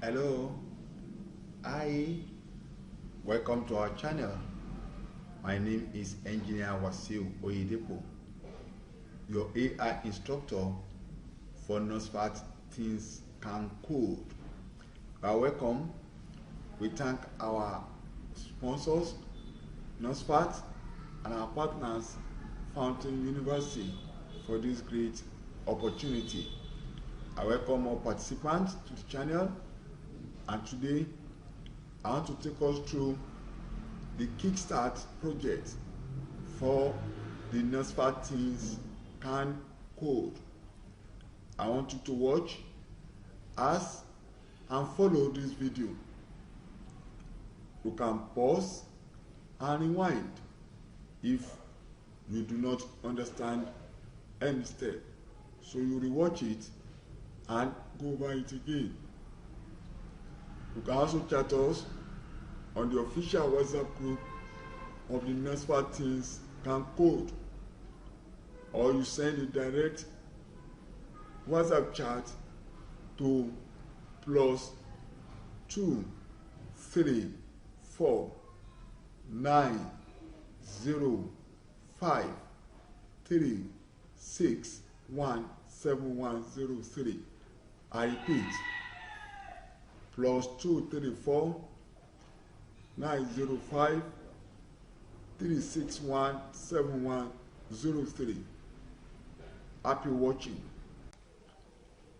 Hello, hi, welcome to our channel. My name is Engineer Oyedepo, your AI instructor for Nasfateenscancode. Welcome. We thank our sponsors, Nasfat, and our partners, Fountain University, for this great opportunity. I welcome all participants to the channel, and today I want to take us through the Kickstart project for the Nasfateenscancode. I want you to watch us and follow this video. You can pause and rewind if you do not understand any step. So you rewatch it and go over it again. You can also chat us on the official WhatsApp group of the Nasfateenscancode, or you send a direct WhatsApp chat to +2349053617103. I repeat, +2349053617103. Happy watching.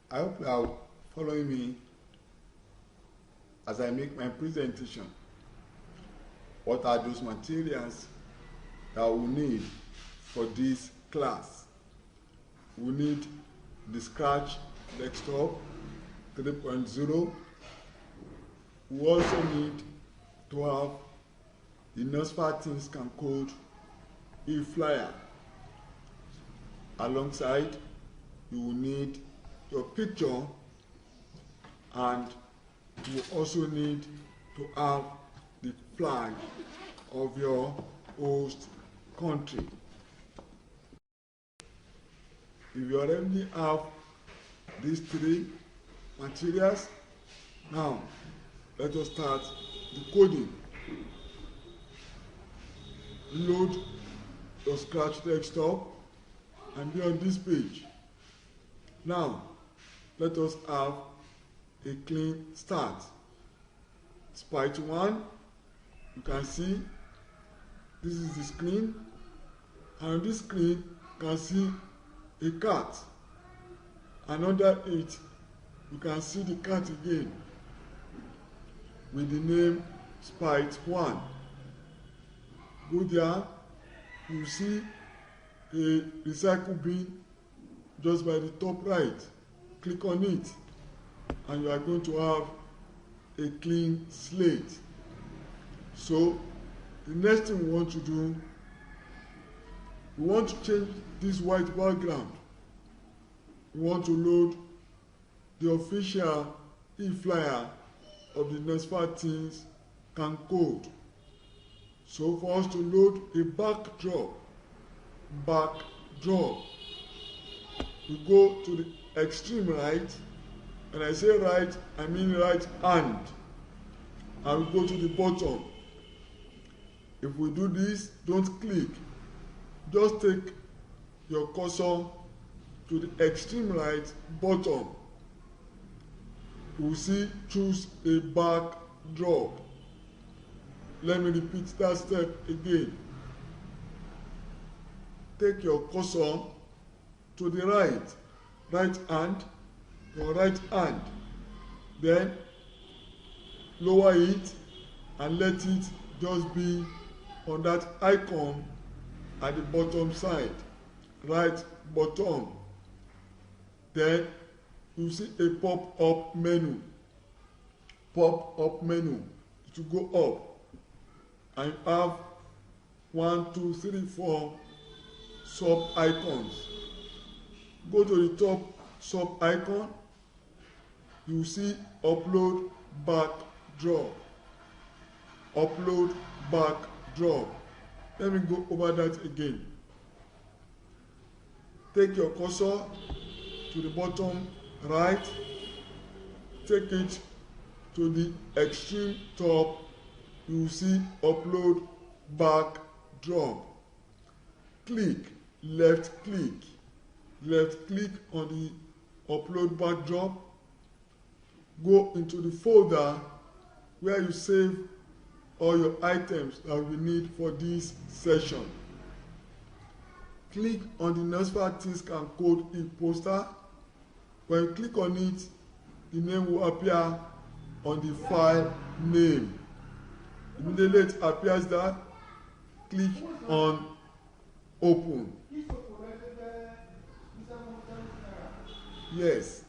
I hope you are following me as I make my presentation. What are those materials that we need for this class? We need the Scratch desktop 3.0. We also need to have the Nasfateenscancode e-flyer. Alongside, you will need your picture, and you also need to have the flag of your host country. If you already have these three materials, now let us start the coding. Load your Scratch desktop and be on this page. Now let us have a clean start. Spite 1, you can see this is the screen, and on this screen you can see a cat, and under it you can see the cat again with the name Spite 1. Go there, you see a recycle bin just by the top right. Click on it and you are going to have a clean slate. So the next thing we want to do, we want to change this white background. We want to load the official e-flyer of the Nasfateenscancode. So for us to load a backdrop, we go to the extreme right. When I say right, I mean right hand, and we go to the bottom. If we do this, don't click. Just take your cursor to the extreme right bottom. You will see choose a backdrop. Let me repeat that step again. Take your cursor to the right hand, your right hand, then lower it and let it just be on that icon at the bottom side, right bottom. Then you see a pop-up menu. To go up, and you have 1, 2, 3, 4 sub icons. Go to the top sub icon, you see upload backdrop. Let me go over that again. Take your cursor to the bottom right, take it to the extreme top, you will see upload backdrop. Click left click on the upload backdrop. Go into the folder where you save all your items that we need for this session. Click on the Nasfateenscancode e-poster. When you click on it, the name will appear on the file name. Immediately it appears there, click on open. Yes,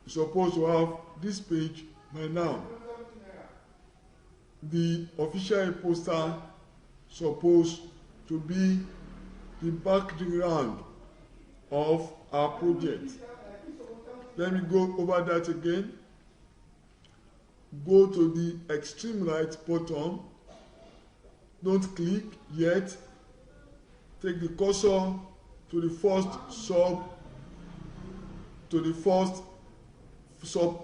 you're supposed to have this page by now. The official e-poster supposed to be the background of our project. Let me go over that again. Go to the extreme right bottom. Don't click yet. Take the cursor to the first sub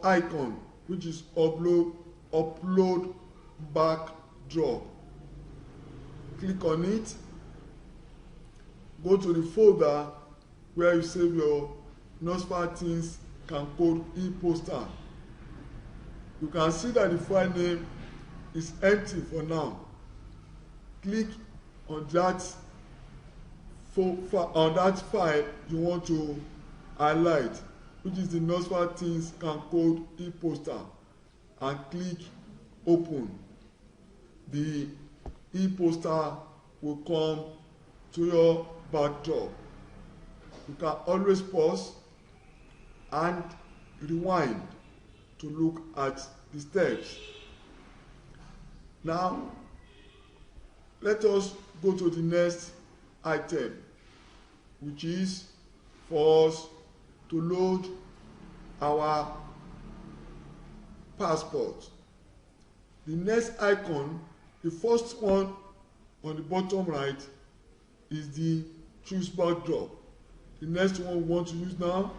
icon, which is upload backdrop. Click on it. Go to the folder where you save your Nasfateenscancode e-poster. You can see that the file name is empty for now. Click on that file you want to highlight, which is the Nasfateenscancode e-poster, and click open. The e-poster will come to your backdrop. You can always pause and rewind to look at the steps. Now, let us go to the next item, which is for us to load our passport. The next icon, the first one on the bottom right, is the choose backdrop. The next one we want to use now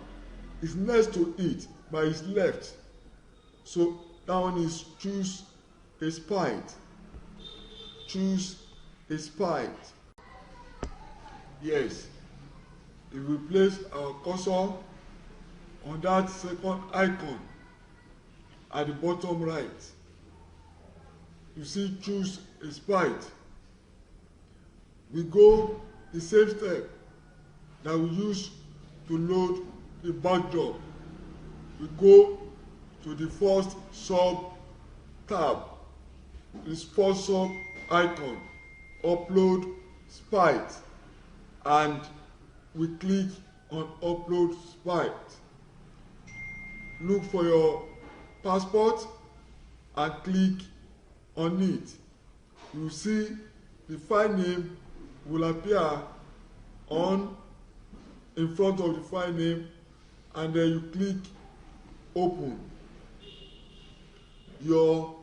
is next to it by its left. So that one is choose a spite. Choose a spite. Yes. If we place our cursor on that second icon at the bottom right, you see choose a spite. We go the same step that we use to load the backdrop. We go to the first sub tab, this first sub icon, upload spite, and we click on upload spite. Look for your passport and click on it. You see the file name will appear in front of the file name, and then you click open. Your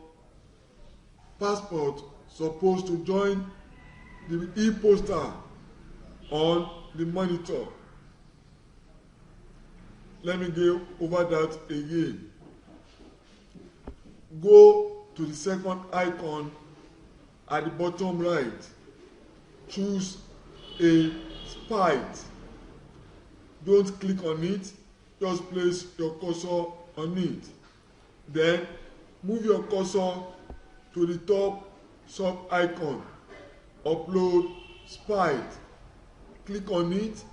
passport supposed to join the e-poster on the monitor. Let me go over that again. Go to the second icon at the bottom right. Choose a spite. Don't click on it, just place your cursor on it. Then move your cursor to the top sub icon, upload spite. Click on it.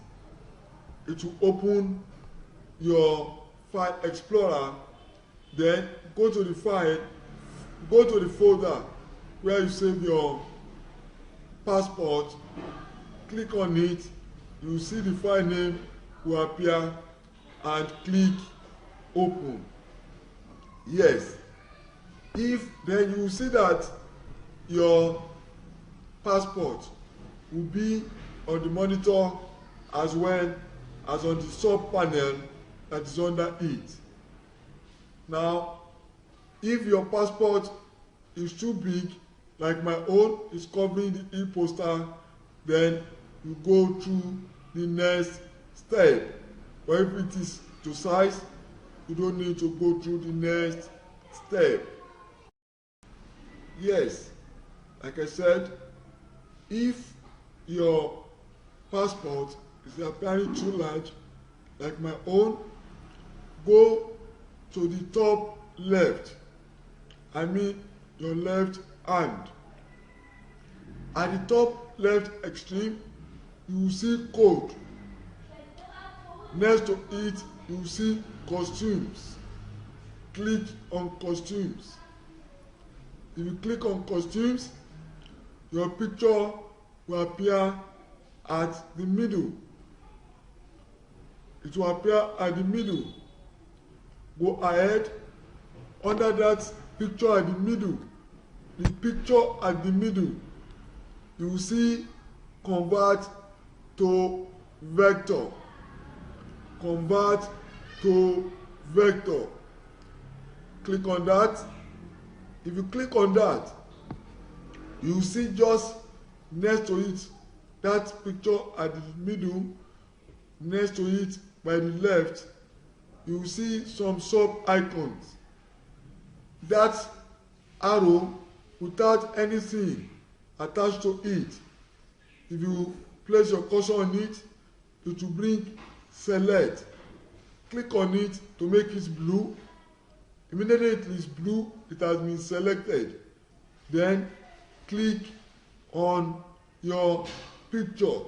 It will open your file explorer. Then go to the file, go to the folder where you save your passport. Click on it. You will see the file name will appear, and click open. Yes. If then you will see that your passport will be on the monitor as well as on the sub panel that is under it. Now, if your passport is too big, like my own is covering the e-poster, then you go through the next step. But if it is to size, you don't need to go through the next step. Yes, like I said, if your passport is appearing too large, like my own, go to the top left. I mean your left hand. At the top left extreme, you will see code. Next to it, you will see costumes. Click on costumes. If you click on costumes, your picture will appear at the middle. It will appear at the middle. Go ahead. Under that picture at the middle, the picture at the middle, you will see convert to vector. Convert to vector. Click on that. If you click on that, you will see just next to it, that picture at the middle, next to it by the left, you will see some sub icons. That arrow without anything attached to it, if you place your cursor on it, it will bring select. Click on it to make it blue. Immediately it is blue, it has been selected. Then click on your picture.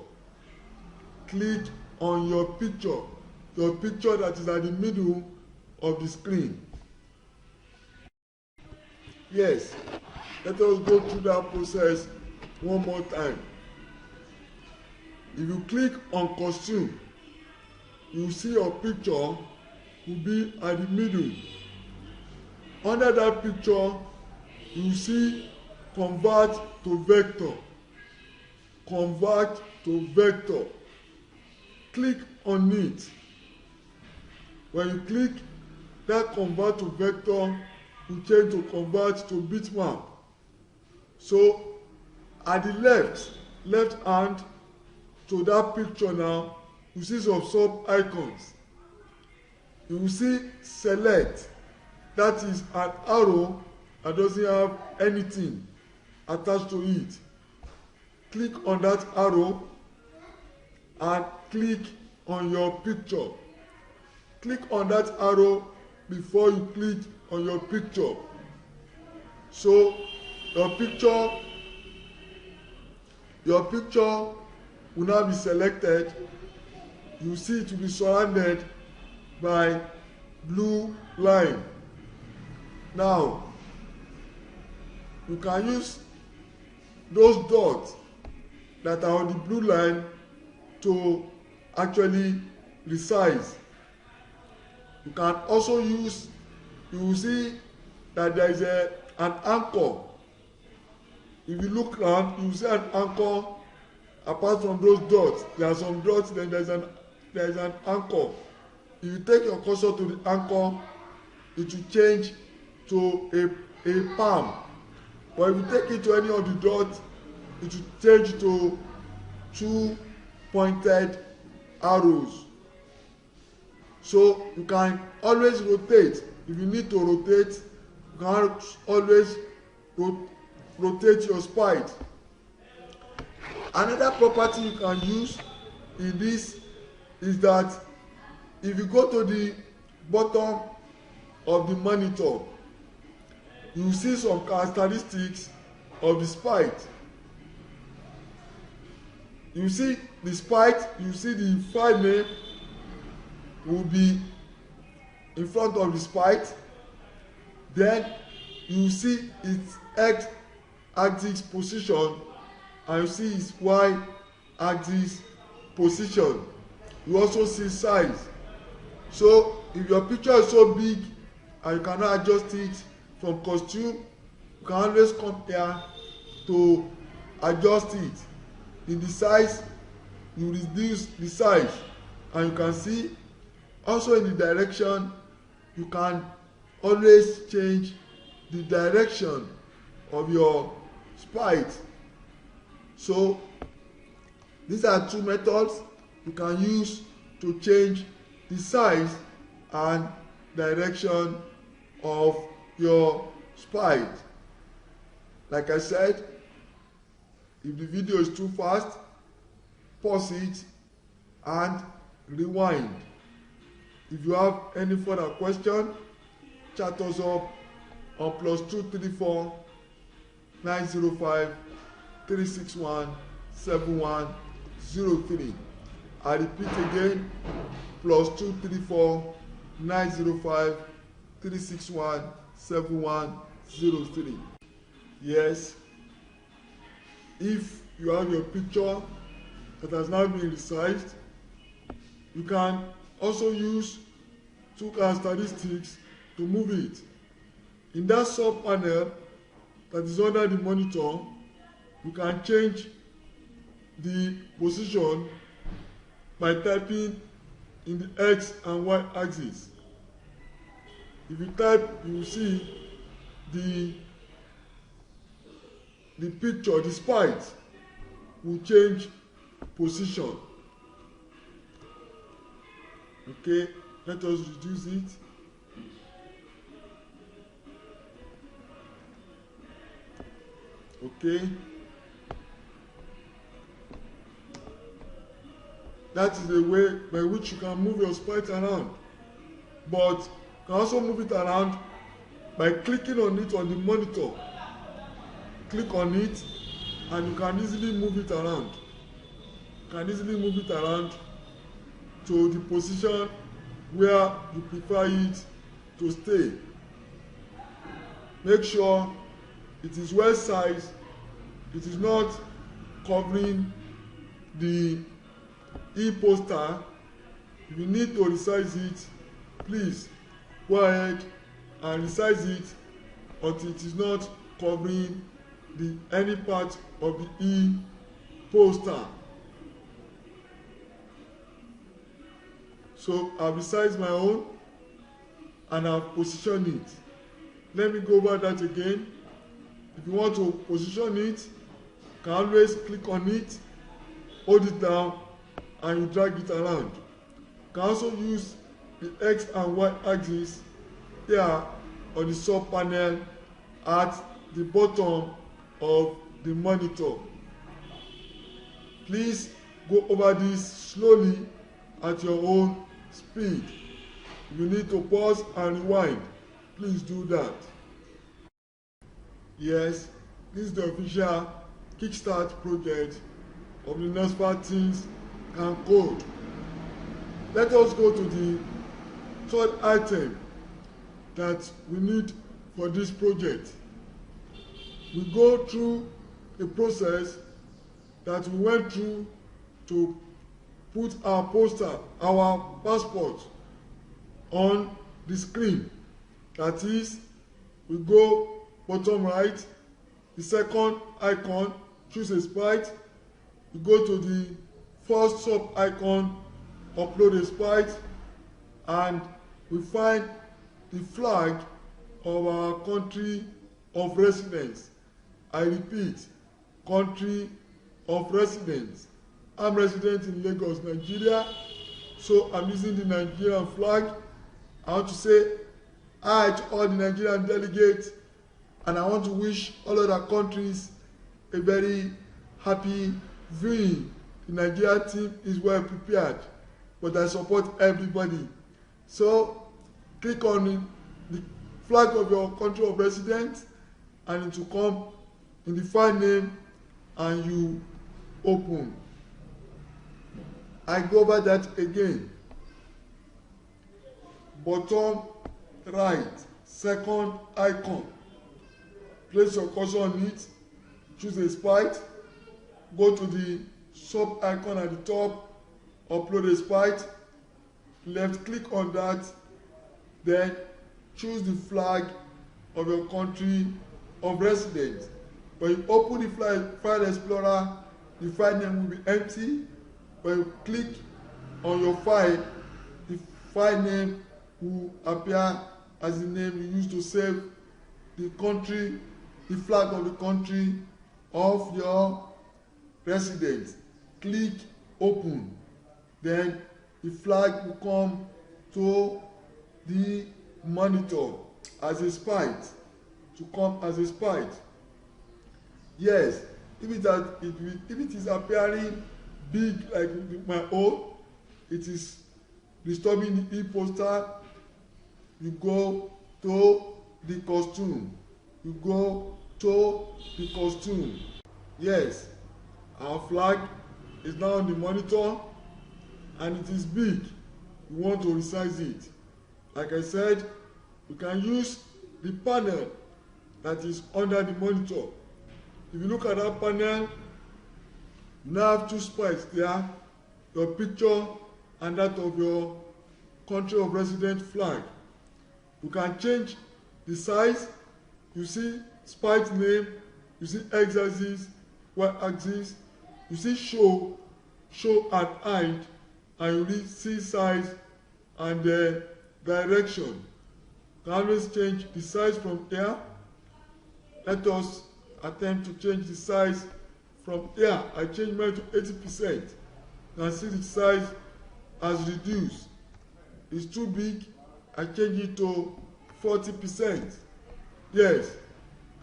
Click on your picture that is at the middle of the screen. Yes, let us go through that process one more time. If you click on costume, you see your picture will be at the middle. Under that picture, you see convert to vector. Convert to vector. Click on it. When you click, that convert to vector will change to convert to bitmap. So at the left hand to that picture now, you see some sub icons. You will see select. That is an arrow that doesn't have anything attached to it. Click on that arrow and click on your picture. Click on that arrow before you click on your picture. So your picture will now be selected. You see it will be surrounded by blue line. Now, you can use those dots that are on the blue line to actually resize. You can also use, you will see that there is an anchor. If you look around, you will see an anchor. Apart from those dots, there are some dots, then there is an anchor. If you take your cursor to the anchor, it will change to a palm. But if you take it to any of the dots, it will change to two pointed arrows. So you can always rotate. If you need to rotate, you can always rotate your sprite. Another property you can use in this is that if you go to the bottom of the monitor, you see some characteristics of the sprite. You see the sprite, you see the file name will be in front of the sprite. Then you see its X axis position and you see its Y axis position. You also see size. So if your picture is so big and you cannot adjust it from costume, you can always come here to adjust it. In the size, you reduce the size, and you can see also in the direction, you can always change the direction of your sprite. So these are two methods you can use to change the size and direction of your sprite. Like I said, if the video is too fast, pause it and rewind. If you have any further question, chat us up on +234 905 361 7103. I repeat again, +234 905 361 7103. Yes, if you have your picture that has now been resized, you can also use toolkit statistics to move it. In that sub panel that is under the monitor, you can change the position by typing in the X and Y axis. If you type, you will see the picture, the sprite will change position. Okay, let us reduce it. Okay, that is the way by which you can move your sprite around, but you can also move it around by clicking on it on the monitor. Click on it and you can easily move it around. You can easily move it around to the position where you prefer it to stay. Make sure it is well sized, it is not covering the e-poster. If you need to resize it, please go ahead and resize it until it is not covering any part of the e-poster. So I've resized my own and I've positioned it. Let me go over that again. If you want to position it, you can always click on it, hold it down, and you drag it around. You can also use the X and Y axis here on the sub panel at the bottom of the monitor. Please go over this slowly at your own speed. If you need to pause and rewind, please do that. Yes, this is the official Kickstart project of the Nasfateenscancode. Let us go to the third item that we need for this project. We go through a process that we went through to put our poster, our passport on the screen. That is, we go bottom right, the second icon, choose a sprite. We go to the first sub icon, upload a sprite, and we find the flag of our country of residence. I repeat, country of residence. I'm resident in Lagos, Nigeria, so I'm using the Nigerian flag. I want to say hi to all the Nigerian delegates, and I want to wish all other countries a very happy viewing. The Nigeria team is well prepared, but I support everybody. So click on the flag of your country of residence and it will come in the file name and you open. I go over that again. Bottom right, second icon. Place your cursor on it, choose a sprite, go to the sub icon at the top, upload a sprite, left click on that, then choose the flag of your country of residence. When you open the file explorer, the file name will be empty. When you click on your file, the file name will appear as the name you use to save the country, the flag of the country of your residence. Click open. Then the flag will come to the monitor as a sprite, to come as a sprite. Yes, if it is appearing big like my own, it is disturbing the e-poster. You go to the costume. You go to the costume. Yes, our flag is now on the monitor and it is big. We want to resize it. Like I said, we can use the panel that is under the monitor. If you look at that panel, you now have two spots there, your picture and that of your country of residence flag. You can change the size. You see spite name, you see x-axis, y-axis, you see show and hide, and you see size and direction. You can always change the size from here. Let us attempt to change the size from here. I changed mine to 80%. You can see the size has reduced. It's too big. I change it to 40%. Yes,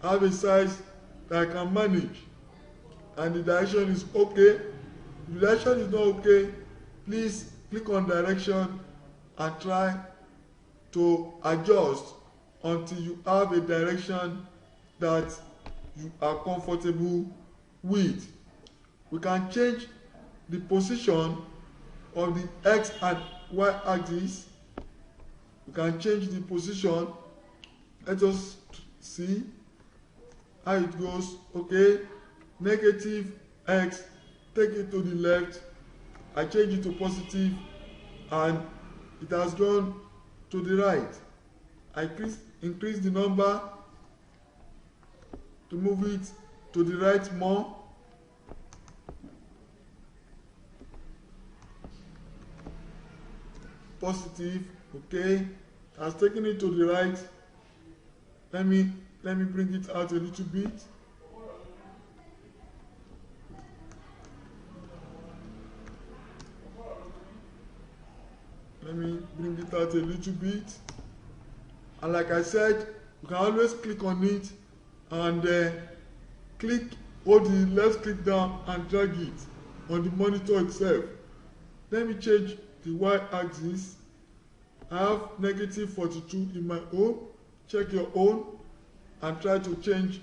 I have a size that I can manage. And the direction is okay. If the direction is not okay, please click on direction and try to adjust until you have a direction that you are comfortable with. We can change the position of the x and y axis. We can change the position. Let us see how it goes. Okay, negative x, take it to the left. I change it to positive and it has gone to the right. I increase the number to move it to the right more. Positive, okay. Has taken it to the right. Let me bring it out a little bit. Let me bring it out a little bit. And like I said, you can always click on it and hold the left click down and drag it on the monitor itself. Let me change the y-axis. I have negative 42 in my own. Check your own and try to change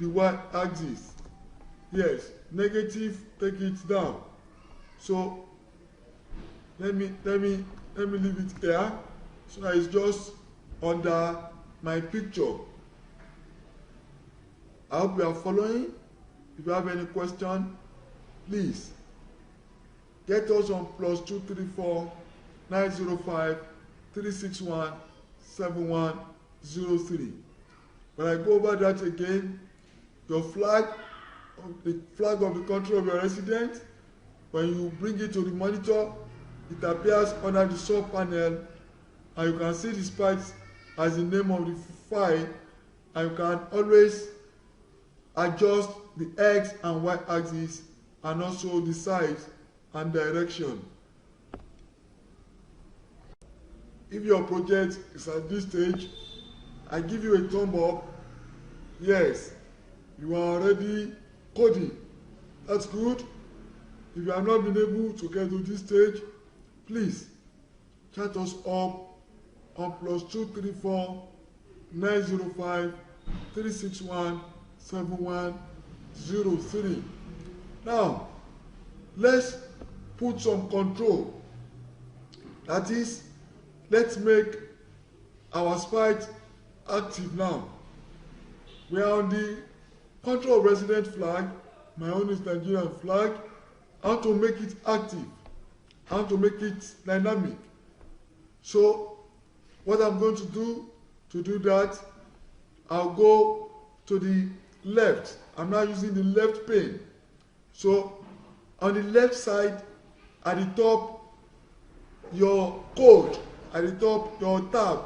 the y-axis. Yes, negative, take it down. So let me leave it here so that it's just under my picture. I hope you are following. If you have any question, please get us on +234 905 361 7103. When I go over that again, your flag, the flag of the country of your residence, when you bring it to the monitor, it appears under the sub panel and you can see the spikes as the name of the file, and you can always adjust the x and y axis and also the size and direction. If your project is at this stage, I give you a thumb up. Yes, you are already coding. That's good. If you have not been able to get to this stage, please chat us up on +234 905 361 7103. Now, let's put some control. That is, let's make our sprite active now. We are on the country of resident flag. My own is Nigerian flag. I want to make it active. I want to make it dynamic. So what I'm going to do that, I'll go to the left. I'm now using the left pane. So on the left side, at the top, your code, at the top, your tab,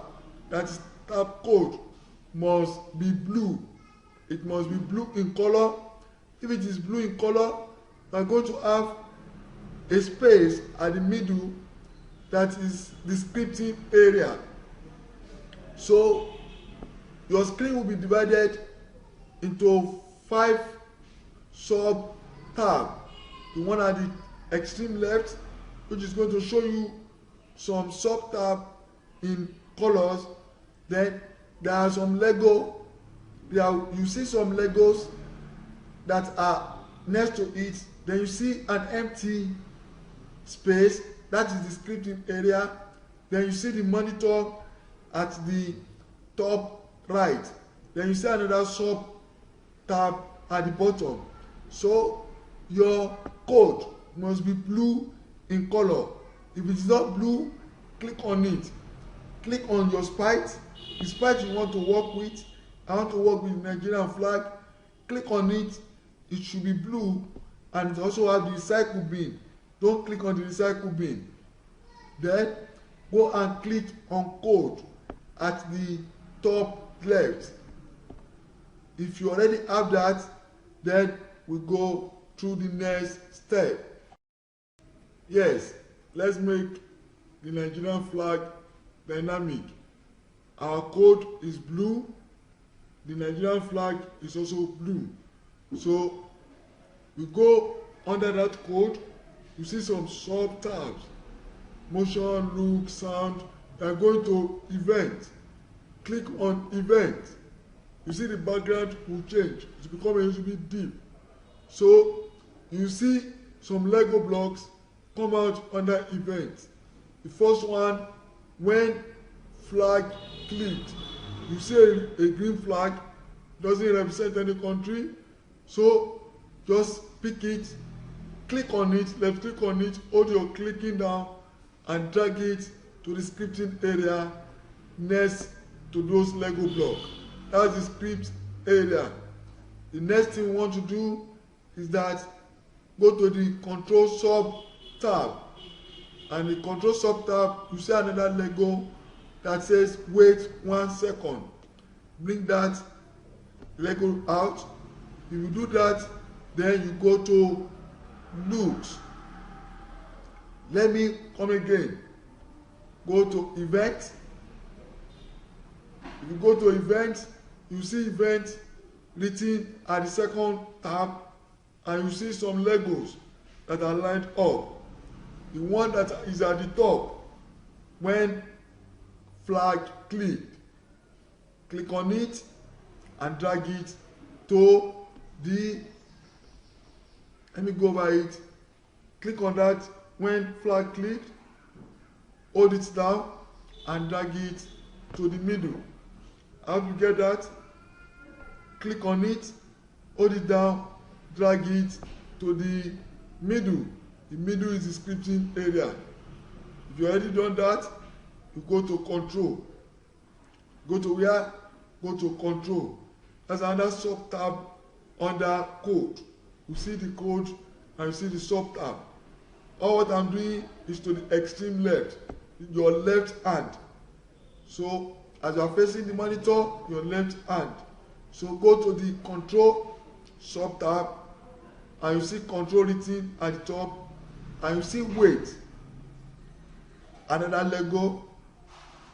that is tab code, must be blue. It must be blue in color. If it is blue in color, we're going to have a space at the middle that is the scripting area. So your screen will be divided into 5 sub tab. The one at the extreme left, which is going to show you some sub tab in colors. Then there are some Lego. You see some Legos that are next to it. Then you see an empty space, that is the scripting area. Then you see the monitor at the top right. Then you see another sub tab at the bottom. So your code must be blue in color. If it is not blue, click on it. Click on your spite, the spite you want to work with. I want to work with the Nigerian flag. Click on it. It should be blue, and it also have the recycle bin. Don't click on the recycle bin. Then go and click on code at the top left. If you already have that, then we go through the next step. Yes, let's make the Nigerian flag dynamic. Our code is blue. The Nigerian flag is also blue. So we go under that code. You see some sub tabs: motion, look, sound. You are going to event. Click on event. You see the background will change. It will become a little bit deep. So you see some Lego blocks come out under event. The first one, when flag clicked, you see a green flag, doesn't represent any country. So just pick it, click on it, left click on it, hold your clicking down and drag it to the scripting area next to those Lego blocks. That's the script area. The next thing we want to do is that go to the control sub tab, and the control sub tab, you see another Lego that says wait 1 second. Bring that Lego out. If you do that, then you go to looks. Let me come again. Go to event. If you go to event, you see event written at the second tab, and you see some Legos that are lined up. The one that is at the top, when flag clicked, click on it and drag it to the, let me go over it. Click on that when flag clicked, hold it down and drag it to the middle. How do you get that? Click on it, hold it down, drag it to the middle. The middle is the scripting area. If you already done that, you go to control. Go to where? Go to control. That's another sub tab under code. You see the code and you see the sub tab. All what I'm doing is to the extreme left, your left hand. So as you are facing the monitor, your left hand. So go to the control sub tab, and you see control written at the top, and you see wait. Another Lego.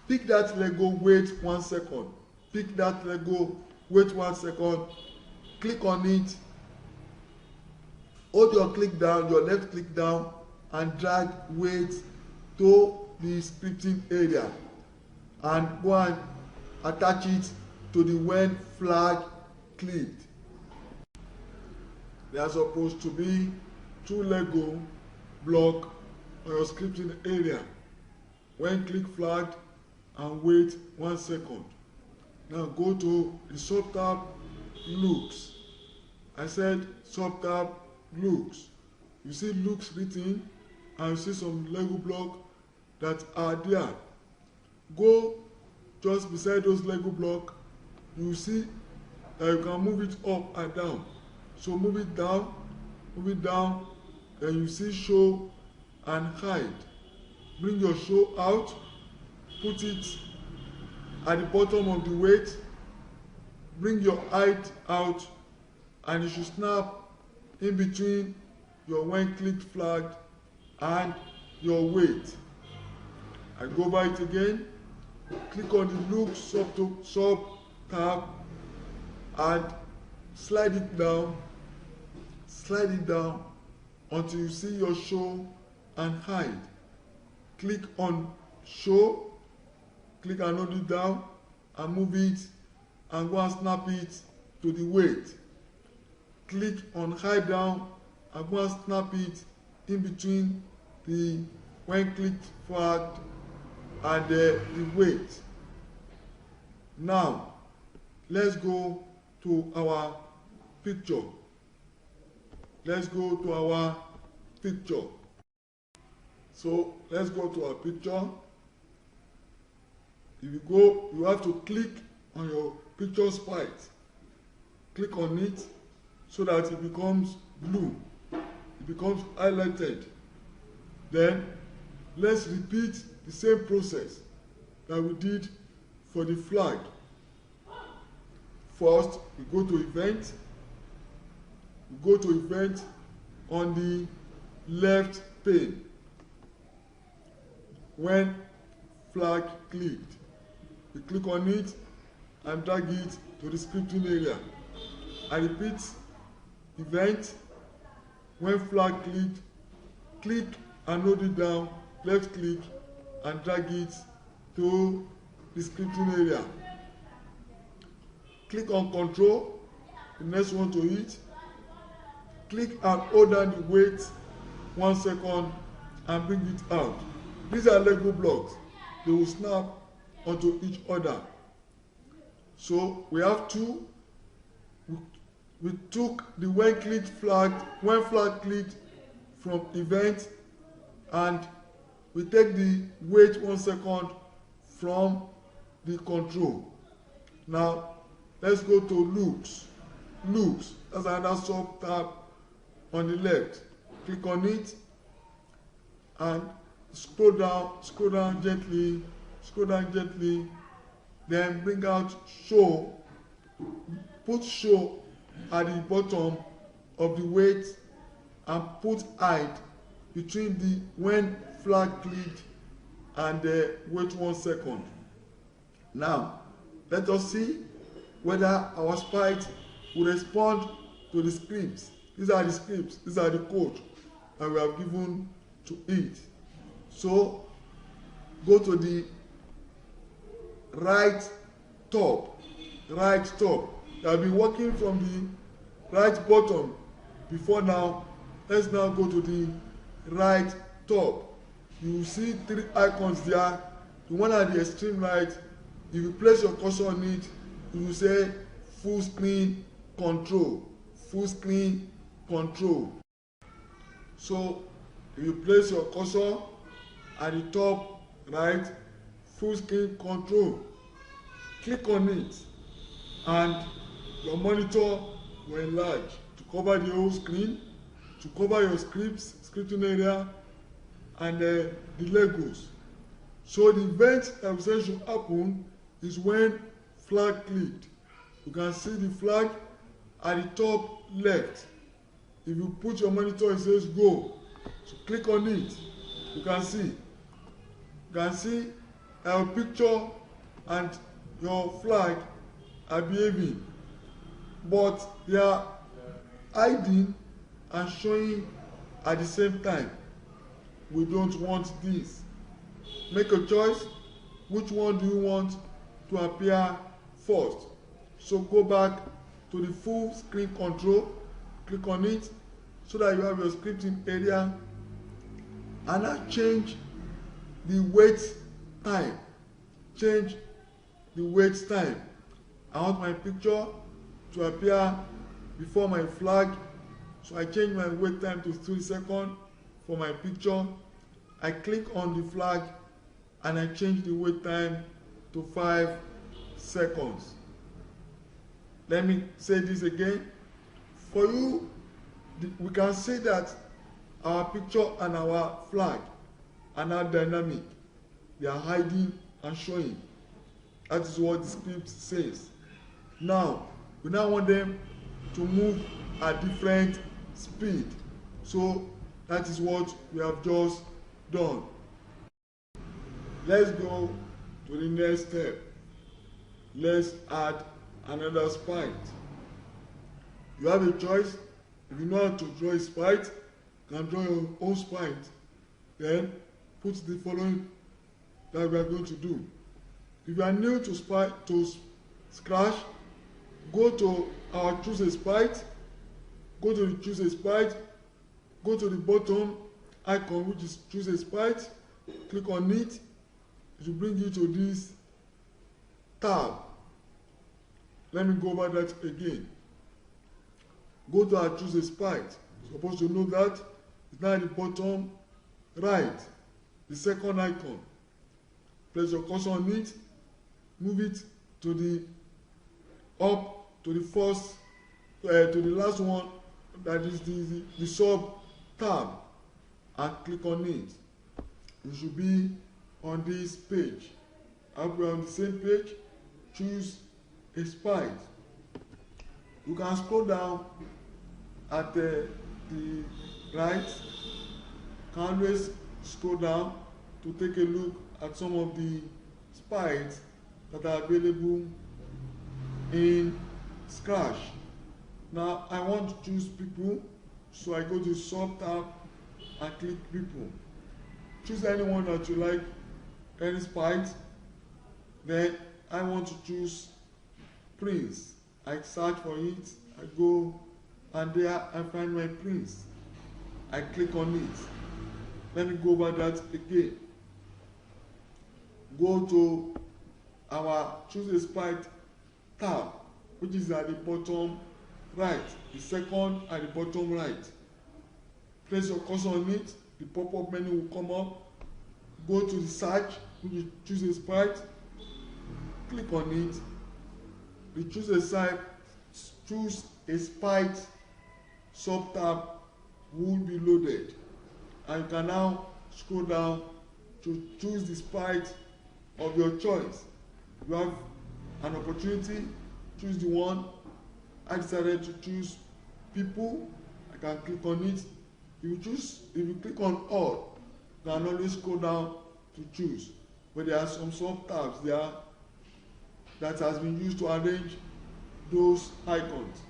Pick that Lego, wait 1 second. Pick that Lego, wait 1 second. Click on it. Hold your click down, your left click down, and drag wait to the scripting area. And go and attach it to the when flag clicked. There are supposed to be 2 Lego block on your scripting area. When click flagged and wait 1 second. Now go to the sub tab looks. I said sub tab looks. You see looks written and you see some Lego block that are there. Go just beside those Lego block. You see that you can move it up and down. So move it down, then you see show and hide. Bring your show out, put it at the bottom of the weight, bring your height out, and you should snap in between your when clicked flag and your weight. And go by it again, click on the look sub tab and slide it down until you see your show and hide. Click on show, click and hold it down and move it and go and snap it to the weight. Click on hide down and go and snap it in between the when clicked flag and the weight. Now let's go to our picture. So let's go to our picture. If you go, you have to click on your picture sprite. Click on it so that it becomes blue. It becomes highlighted. Then let's repeat the same process that we did for the flag. First, we go to event. We go to event on the left pane. When flag clicked, we click on it and drag it to the scripting area. I repeat, event, when flag clicked, click and hold it down, left click and drag it to the scripting area. Click on control, the next one to it. Click and hold down the weight 1 second and bring it out. These are Lego blocks. They will snap onto each other. So we have two. We took the when flag clicked from event, and we take the wait 1 second from the control. Now let's go to loops. Loops, that's another sub tab on the left. Click on it and scroll down gently, then bring out show. Put show at the bottom of the weight and put hide between the when flag clicked and the wait 1 second. Now let us see whether our sprite will respond to the scripts. These are the scripts, these are the code that we have given to it. So go to the right top. I've been working from the right bottom before now. Let's now go to the right top. You will see 3 icons there. The one at the extreme right, if you place your cursor on it, you will say full screen control. So if you place your cursor at the top right, full screen control, click on it and your monitor will enlarge to cover the whole screen, to cover your scripting area and the Legos. So the event that we say should happen is when flag clicked. You can see the flag at the top left. If you put your monitor, it says go. So click on it. You can see our picture and your flag are behaving, but they are hiding and showing at the same time. We don't want this. Make a choice. Which one do you want to appear first? So go back to the full screen control, click on it so that you have your scripting area, and now change the wait time. I want my picture to appear before my flag, so I change my wait time to 3 seconds for my picture. I click on the flag and I change the wait time to 5 seconds. Let me say this again. For you, we can see that our picture and our flag are now dynamic. They are hiding and showing. That is what the script says. Now, we now want them to move at different speed. So that is what we have just done. Let's go to the next step. Let's add another sprite. You have a choice. If you know how to draw a sprite, you can draw your own sprite. Then put the following that we are going to do. If you are new to Scratch, go to our choose a sprite, go to the choose a sprite, go to the bottom icon which is choose a sprite, click on it. It will bring you to this tab. Let me go over that again. Go to our choose a sprite. You're supposed to know that it's now at the bottom right, the second icon. Place your cursor on it, move it to the up to the first to the last one, that is the sub tab, and click on it. You should be on this page. After we're on the same page, choose a sprite. You can scroll down at the right. You can always scroll down to take a look at some of the sprites that are available in Scratch. Now I want to choose people, so I go to sub tab and click people. Choose anyone that you like, any sprite. Then I want to choose Prince. I search for it, I go, and there I find my Prince. I click on it. Let me go over that again. Go to our choose a sprite tab, which is at the bottom right, the second at the bottom right. Place your cursor on it, the pop-up menu will come up. Go to the search, which is choose a sprite, click on it. The choose a sprite sub tab will be loaded, and you can now scroll down to choose the sprite of your choice. You have an opportunity, choose the one. I decided to choose people. I can click on it. If you click on all, you can always scroll down to choose. But there are some sub tabs there that has been used to arrange those icons.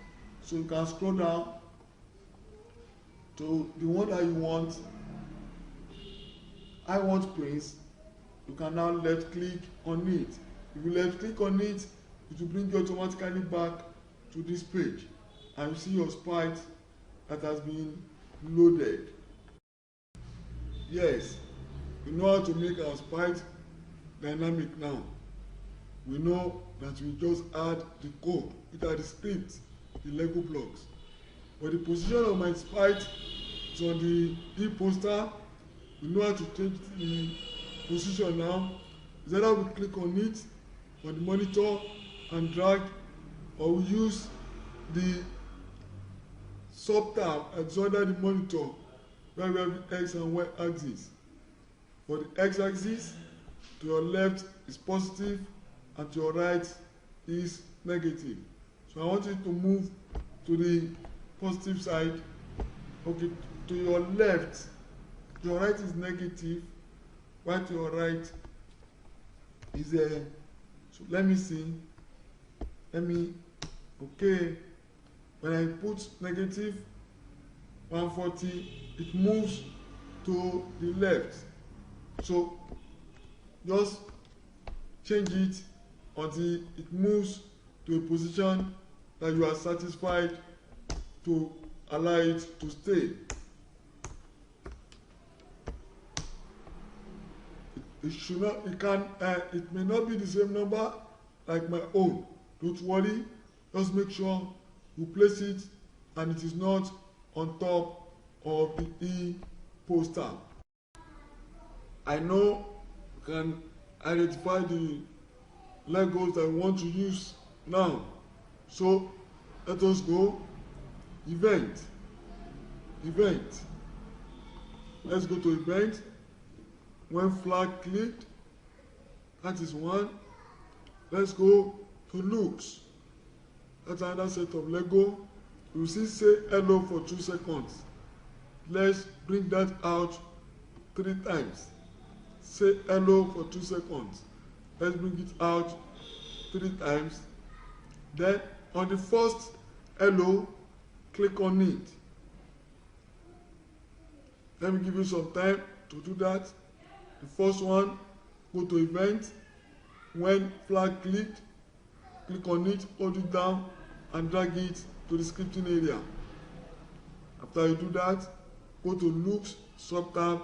So you can scroll down to the one that you want. I want Prince. You can now left click on it. If you left click on it, it will bring you automatically back to this page, and you see your sprite that has been loaded. Yes, we know how to make our sprite dynamic now. We know that we just add the code, which are the scripts, the Lego blocks. But the position of my sprite is on the e-poster. We know how to change the position now. Is either we click on it on the monitor and drag, or we use the sub tab under the monitor where we have the X and Y axis. For the X axis, to your left is positive and to your right is negative. So I want it to move to the positive side. Okay, to your left, your right is negative, while to your right is a. So let me see. Okay. When I put negative 140, it moves to the left. So just change it until it moves to a position that you are satisfied to allow it to stay. It may not be the same number like my own. Don't worry, just make sure you place it and it is not on top of the e-poster. I know you can identify the Legos that I want to use now. So let us go. Event. Let's go to event. When flag clicked, that is one. Let's go to looks. That's another set of Lego. You see say hello for 2 seconds. Let's bring that out 3 times. Say hello for 2 seconds. Let's bring it out 3 times. Then on the first hello, click on it. Let me give you some time to do that. The first one, go to event. When flag clicked, click on it, hold it down, and drag it to the scripting area. After you do that, go to looks subtab.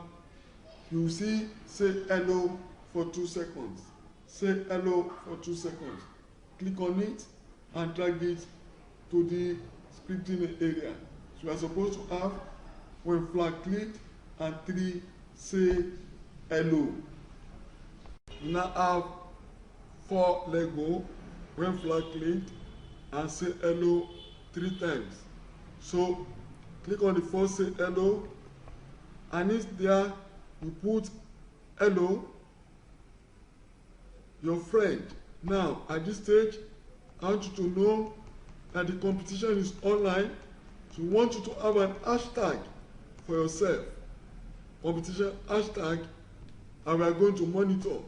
You will see say hello for 2 seconds. Say hello for 2 seconds. Click on it and drag it to the scripting area. So you are supposed to have when flag clicked and 3 say hello. You now have 4 Lego when flag clicked and say hello 3 times. So click on the first say hello, and it's there. You put hello, your friend. Now at this stage, I want you to know that the competition is online. So we want you to have an hashtag for yourself. Competition hashtag, and we are going to monitor.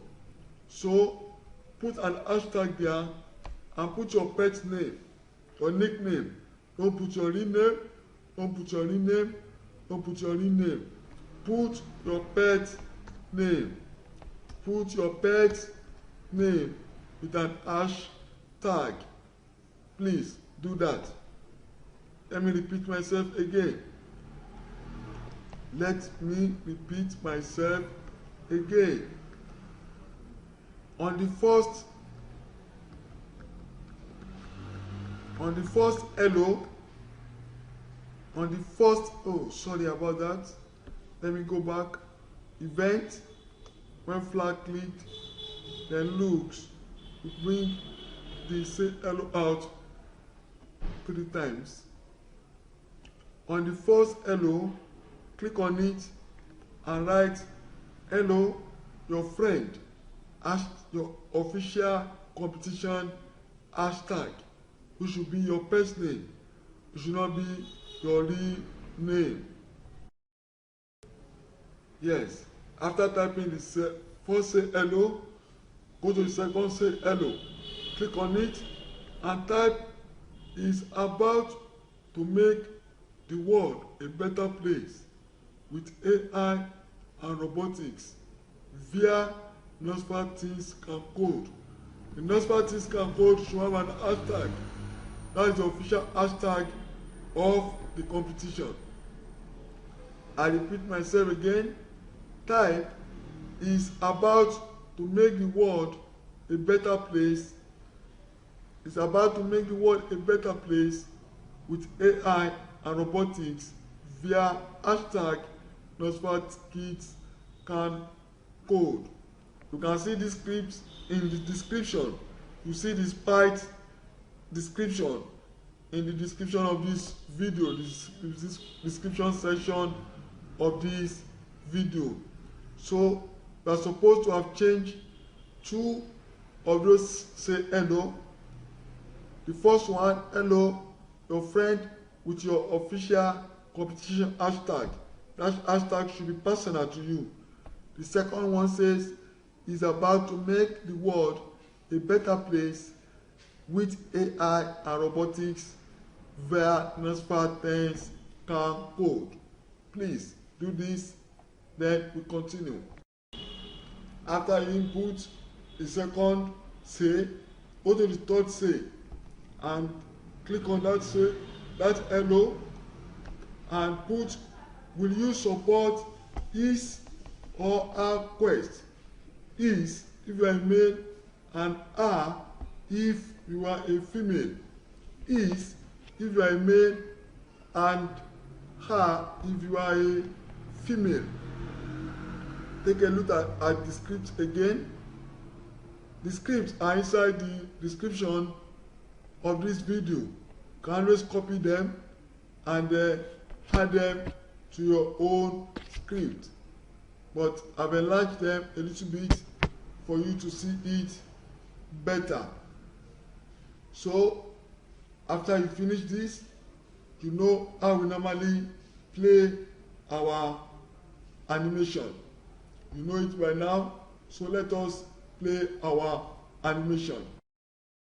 So put an hashtag there and put your pet's name, your nickname. Don't put your real name, don't put your real name, don't put your real name. Put your pet's name. Put your pet's name with an hashtag. Please do that. Let me repeat myself again. Let me repeat myself again. On the first hello, on the first, oh, sorry about that. Let me go back. Event, when flag clicked, then looks, we bring the say hello out 3 times. On the first hello, click on it and write hello, your friend, your official competition hashtag, which should be your pet's name. It should not be your real name. Yes. After typing the first say hello, go to the second say hello. Click on it and type is about to make the world a better place with AI and robotics via Nasfateenscancode. The Nasfateenscancode should have an hashtag. That is the official hashtag of the competition. I repeat myself again. Type is about to make the world a better place. It's about to make the world a better place with AI and robotics via hashtag Nasfateenscancode. You can see the scripts in the description. You see the spiked description in the description of this video, this description section of this video. So we are supposed to have changed 2 of those say hello. The first one, hello, your friend with your official competition hashtag. That hashtag should be personal to you. The second one says is about to make the world a better place with AI and robotics via Nasfateenscancode. Please do this, then we continue. After you input the second say, go to the third say and click on that say, that hello, and put will you support his or her quest. Is if you are a male and her if you are a female. Is if you are a male and her if you are a female. Take a look at the scripts again. The scripts are inside the description of this video. You can always copy them and add them to your own script. But I've enlarged them a little bit for you to see it better. So after you finish this, you know how we normally play our animation. You know it by now, so let us play our animation.